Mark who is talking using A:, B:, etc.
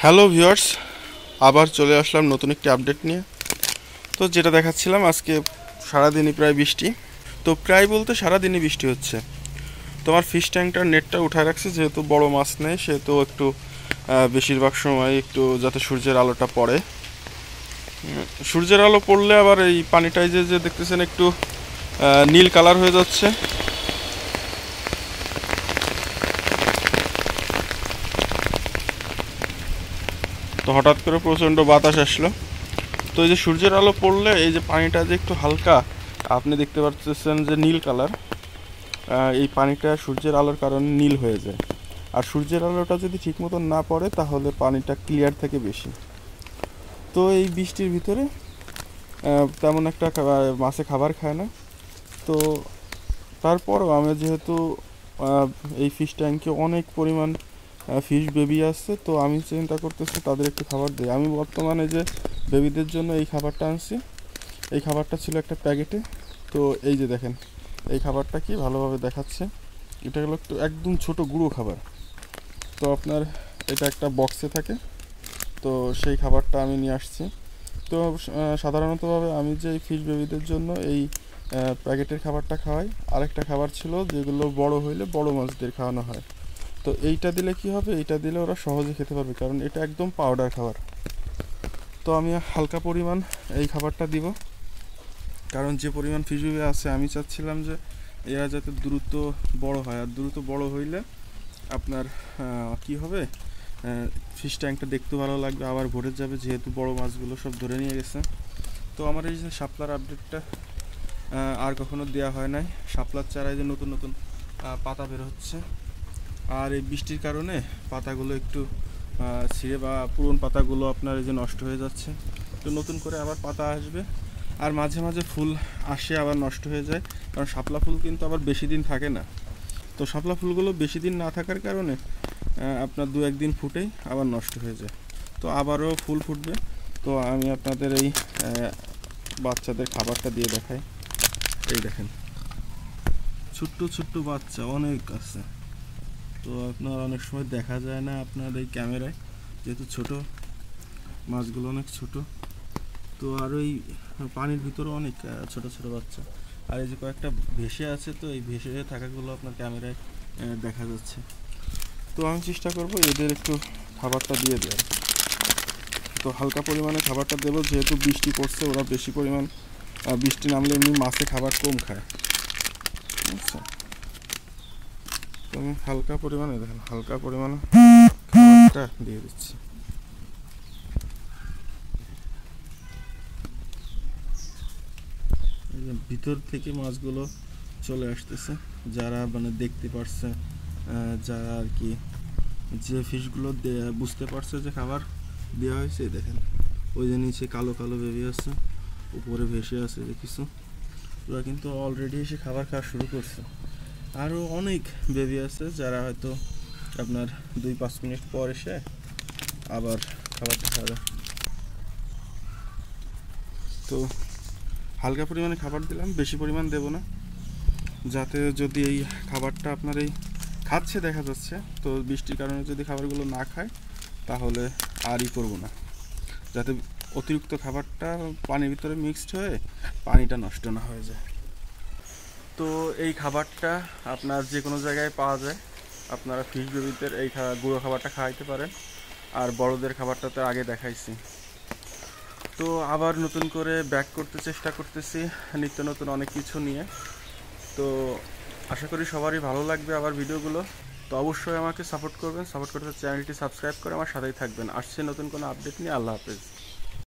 A: Hello viewers, আবার চলে আসলাম নতুন একটি আপডেট নিয়ে। তো যেটা দেখাচ্ছিলাম, আজকে সারাদিনই প্রায় বৃষ্টি। তো প্রায় বলতে সারাদিনই বৃষ্টি হচ্ছে। তোমার ফিশ ট্যাঙ্কটার নেটটা উঠায় রাখছে, যেহেতু বড় মাছ নেই সেহেতু একটু বেশিরভাগ সময় একটু যাতে সূর্যের আলোটা পড়ে। সূর্যের আলো পড়লে আবার এই পানিটাই যে দেখতেছেন একটু নীল কালার হয়ে যাচ্ছে। তো হঠাৎ করে প্রচণ্ড বাতাস আসলো। তো এই যে সূর্যের আলো পড়লে এই যে পানিটা যে একটু হালকা, আপনি দেখতে পাচ্ছেন যে নীল কালার। এই পানিটা সূর্যের আলোর কারণে নীল হয়ে যায়। আর সূর্যের আলোটা যদি ঠিক মতন না পড়ে তাহলে পানিটা ক্লিয়ার থেকে বেশি। তো এই বৃষ্টির ভিতরে তেমন একটা মাছে খাবার খায় না। তো তারপরও আমি যেহেতু এই ফিশ ট্যাঙ্কে অনেক পরিমাণ ফিশ বেবি আসছে, তো আমি চিন্তা করতেছি তাদের একটু খাবার দিই। আমি বর্তমানে যে বেবিদের জন্য এই খাবারটা আনছি, এই খাবারটা ছিল একটা প্যাকেটে। তো এই যে দেখেন, এই খাবারটা কি ভালোভাবে দেখাচ্ছে, এটা হলো একটু একদম ছোট গুঁড়ো খাবার। তো আপনার এটা একটা বক্সে থাকে। তো সেই খাবারটা আমি নিয়ে আসছি। তো সাধারণতভাবে আমি যে এই ফিশ বেবিদের জন্য এই প্যাকেটের খাবারটা খাওয়াই। আরেকটা খাবার ছিল যেগুলো বড় হইলে বড় মাছদের খাওয়ানো হয়। তো এইটা দিলে কি হবে, এইটা দিলে ওরা সহজে খেতে পারবে, কারণ এটা একদম পাউডার খাবার। তো আমি হালকা পরিমাণ এই খাবারটা দিব, কারণ যে পরিমাণ ফিশ বেবি আছে আমি চাচ্ছিলাম যে এরা যাতে দ্রুত বড় হয়। আর দ্রুত বড় হইলে আপনার কি হবে, ফিশ ট্যাঙ্কটা দেখতে ভালো লাগবে, আবার ভরে যাবে, যেহেতু বড় মাছগুলো সব ধরে নিয়ে গেছে। তো আমার এই যে শাপলার আপডেটটা আর কখনো দেওয়া হয় নাই। শাপলার চারায় যে নতুন নতুন পাতা বের হচ্ছে, আর এই বৃষ্টির কারণে পাতাগুলো একটু ছিঁড়ে বা পুরনো পাতাগুলো আপনার এই যে নষ্ট হয়ে যাচ্ছে। তো নতুন করে আবার পাতা আসবে, আর মাঝে মাঝে ফুল আসে আবার নষ্ট হয়ে যায়, কারণ শাপলা ফুল কিন্তু আবার বেশি দিন থাকে না। তো শাপলা ফুলগুলো বেশি দিন না থাকার কারণে আপনার 2-1 দিন ফুটেই আবার নষ্ট হয়ে যায়। তো আবারও ফুল ফুটবে। তো আমি আপনাদের এই বাচ্চাদের খাবারটা দিয়ে দেখাই। এই দেখেন, ছোট্ট ছোট্ট বাচ্চা অনেক আছে। তো আপনার অনেক সময় দেখা যায় না আপনার এই ক্যামেরায়, যেহেতু ছোট মাছগুলো অনেক ছোট। তো আর ওই পানির ভিতরে অনেক ছোট ছোট বাচ্চা। আর এই যে কয়েকটা ভেসে আছে, তো এই ভেসে থাকাগুলো আপনার ক্যামেরায় দেখা যাচ্ছে। তো আমি চেষ্টা করব এদের একটু খাবারটা দিয়ে দেওয়ার। তো হালকা পরিমাণে খাবারটা দেবো, যেহেতু বৃষ্টি পড়ছে, ওরা বেশি পরিমাণ বৃষ্টি নামলে এমনি মাছে খাবার কম খায়, বুঝছো? তো আমি হালকা পরিমাণে, দেখেন, হালকা পরিমাণে খাবারটা দিয়ে দিচ্ছি। ভিতর থেকে মাছগুলো চলে আসতেছে, যারা মানে দেখতে পারছে, যারা আর কি যে ফিশগুলো বুঝতে পারছে যে খাবার দেওয়া হয়েছে। দেখেন, ওই যে নিচে কালো কালো বেবি আছে, উপরে ভেসে আছে যে কিছু, ওরা কিন্তু অলরেডি এসে খাবার খাওয়া শুরু করছে। আরও অনেক বেবি আছে যারা হয়তো আপনার 2-5 মিনিট পর এসে আবার খাবারটা খাবে। তো হালকা পরিমাণে খাবার দিলাম, বেশি পরিমাণ দেব না, যাতে যদি এই খাবারটা আপনার এই খাচ্ছে দেখা যাচ্ছে, তো বৃষ্টির কারণে যদি খাবারগুলো না খায় তাহলে আরই করব না, যাতে অতিরিক্ত খাবারটা পানির ভিতরে মিক্সড হয়ে পানিটা নষ্ট না হয়ে যায়। তো এই খাবারটা আপনার যে কোনো জায়গায় পাওয়া যায়, আপনারা ফিশ বেবিদের এই গুঁড়ো খাবারটা খাওয়াইতে পারেন। আর বড়দের খাবারটা তো আগে দেখাইছি। তো আবার নতুন করে ব্যাক করতে চেষ্টা করতেছি, নিত্য নতুন অনেক কিছু নিয়ে। তো আশা করি সবারই ভালো লাগবে আবার ভিডিওগুলো। তো অবশ্যই আমাকে সাপোর্ট করবেন, সাপোর্ট করতে চ্যানেলটি সাবস্ক্রাইব করে আমার সাথেই থাকবেন। আসছে নতুন কোনো আপডেট নিয়ে। আল্লাহ হাফেজ।